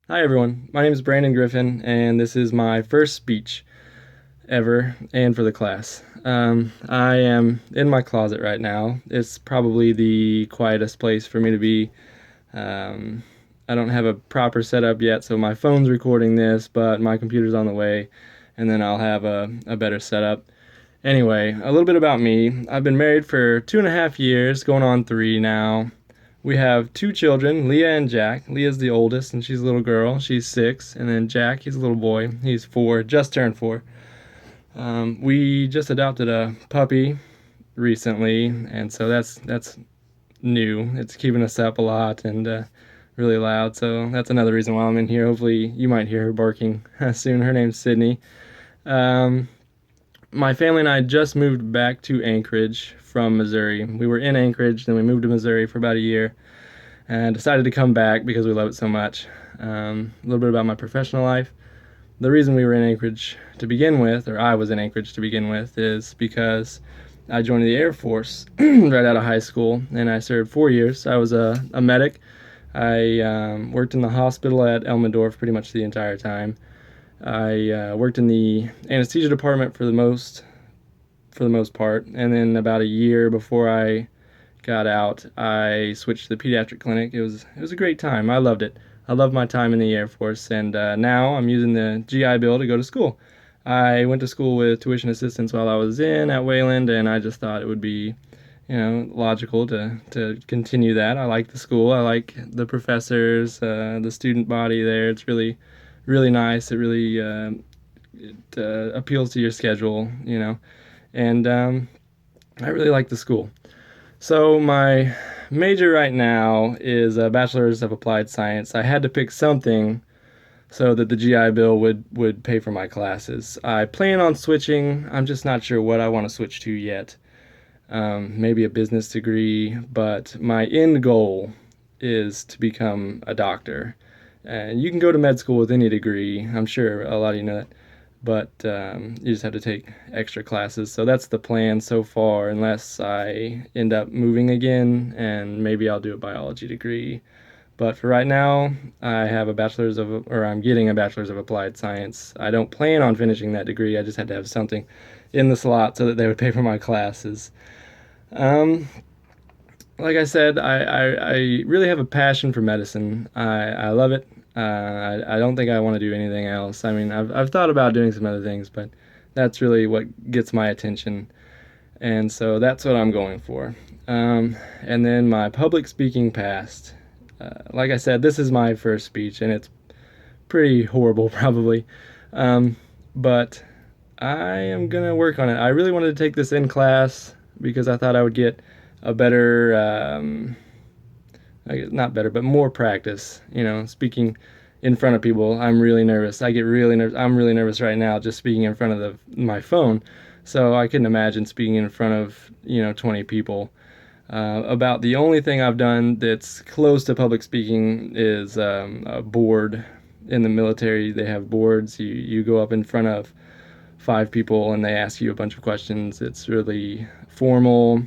Hi everyone, my name is Brandon Griffin, and this is my first speech ever and for the class. I am in my closet right now. It's probably the quietest place for me to be. Um, I don't have a proper setup yet, so my phone's recording this, but my computer's on the way, and then I'll have a better setup. Anyway, a little bit about me. I've been married for 2.5 years, going on 3 now. We have 2 children, Leah and Jack. Leah's the oldest, and she's a little girl. She's 6. And then Jack, he's a little boy. He's 4, just turned 4. We just adopted a puppy recently, and so that's new. It's keeping us up a lot and really loud. So that's another reason why I'm in here. Hopefully, you might hear her barking soon. Her name's Sydney. Um, my family and I just moved back to Anchorage from Missouri. We were in Anchorage, then we moved to Missouri for about a year and decided to come back because we love it so much. A little bit about my professional life. The reason we were in Anchorage to begin with, or I was in Anchorage to begin with, is because I joined the Air Force right out of high school, and I served 4 years. I was a medic. I worked in the hospital at Elmendorf pretty much the entire time. I worked in the anesthesia department for the most part, and then about a year before I got out, I switched to the pediatric clinic. It was a great time. I loved it. I loved my time in the Air Force, and now I'm using the GI Bill to go to school. I went to school with tuition assistance while I was in at Wayland, and I just thought it would be, logical to continue that. I like the school. I like the professors, the student body there. It's really, really nice. It really appeals to your schedule, and I really like the school. So my major right now is a bachelor's of applied science. I had to pick something so that the GI Bill would pay for my classes. I plan on switching. I'm just not sure what I want to switch to yet. Maybe a business degree, but my end goal is to become a doctor. And you can go to med school with any degree. I'm sure a lot of you know that, but you just have to take extra classes. So that's the plan so far, unless I end up moving again, and maybe I'll do a biology degree. But for right now, I'm getting a bachelor's of applied science. I don't plan on finishing that degree. I just had to have something in the slot so that they would pay for my classes. Um, like I said, I really have a passion for medicine. I love it. I don't think I want to do anything else. I mean, I've thought about doing some other things, but that's really what gets my attention. And so that's what I'm going for. And then my public speaking past. Like I said, this is my first speech, and it's pretty horrible, probably. But I am going to work on it. I really wanted to take this in class because I thought I would get a better, not better, but more practice, speaking in front of people. I'm really nervous. I get really nervous. I'm really nervous right now just speaking in front of my phone. So I couldn't imagine speaking in front of, 20 people. About the only thing I've done that's close to public speaking is a board. In the military, they have boards. You go up in front of 5 people and they ask you a bunch of questions. It's really formal,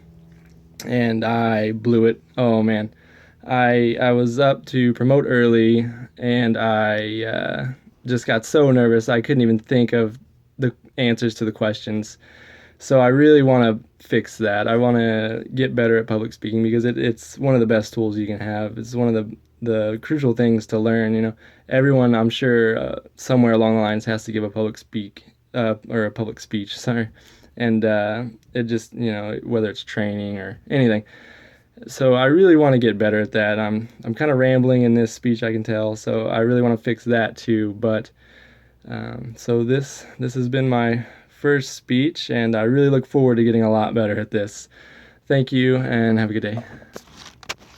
and I blew it. Oh man, I was up to promote early, and I just got so nervous I couldn't even think of the answers to the questions. So I really want to fix that. I want to get better at public speaking because it's one of the best tools you can have. It's one of the crucial things to learn. Everyone, I'm sure, somewhere along the lines has to give a or a public speech. Sorry, and it just whether it's training or anything. So I really want to get better at that. I'm kind of rambling in this speech, I can tell. So I really want to fix that too. But so this has been my first speech, and I really look forward to getting a lot better at this. Thank you, and have a good day.